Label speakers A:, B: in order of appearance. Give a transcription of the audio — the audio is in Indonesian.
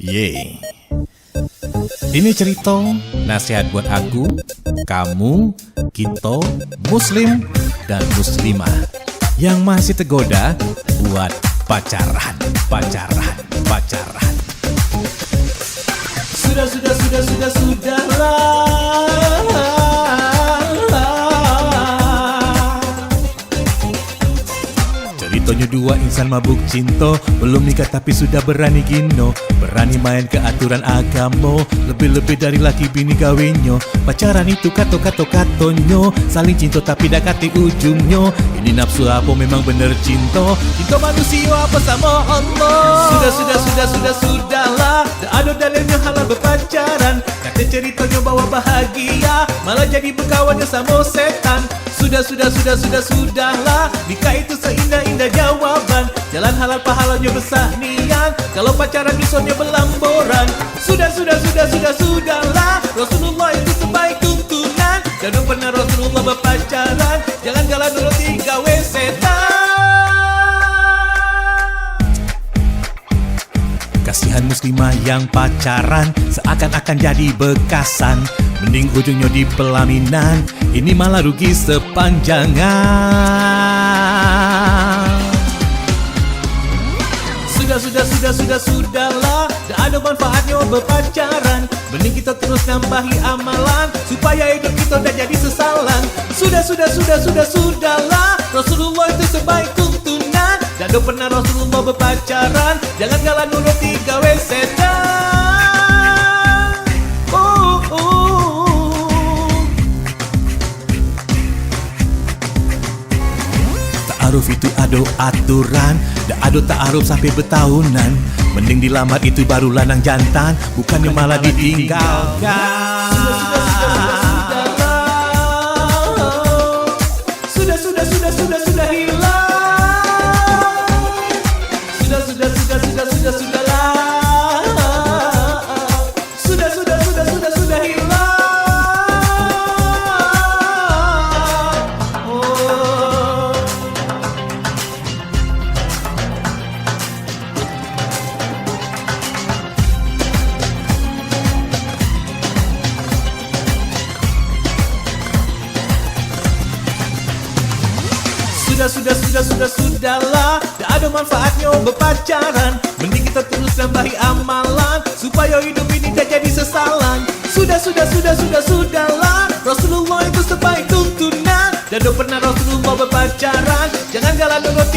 A: Yeay. Ini cerita nasihat buat aku, kamu, kita, muslim dan muslimah yang masih tergoda buat pacaran. Ceritanya dua insan mabuk cinta, belum nikah tapi sudah berani gino, berani main ke aturan agama, lebih-lebih dari laki bini kawinnya. Pacaran itu kato-katonyo, saling cinta tapi dak kati ujungnya. Ini nafsu apa memang bener cinta? Cinta manusia apa sama Allah? Sudahlah, dah ada dalilnya halal berpacaran. Kata ceritanya bawa bahagia, malah jadi berkawannya sama setan. Sudahlah, nikah itu seindah-indah jawaban. Jalan halal pahalanya besar nian, kalau pacaran misalnya belamboran. Sudahlah, Rasulullah itu sebaik tuntunan. Jangan pernah Rasulullah berpacaran, jangan galau nuruti gawe setan. Kasihan muslimah yang pacaran seakan-akan jadi bekasan, mending ujungnya di pelaminan, ini malah rugi sepanjangan. Sudahlah, dah ada manfaatnya berpacaran, mending kita terus nambahi amalan, supaya hidup kita dah jadi sesalan. Sudahlah, Rasulullah itu sebaik tuntunan. Dan pernah Rasulullah berpacaran, jangan galau nuruti gawe setan. Ta'aruf itu ada aturan, dak ada ta'aruf sampai bertahunan. Mending dilamar itu baru lanang jantan, bukannya malah ditinggalkan. Sudah hilang. Sudah hilang. Sudahlah, dah ada manfaatnya berpacaran, mending kita terus nambahi amalan, supaya hidup ini dah jadi sesalan. Sudahlah, Rasulullah itu sebaik tuntunan. Dan pernah Rasulullah berpacaran, jangan galau nuruti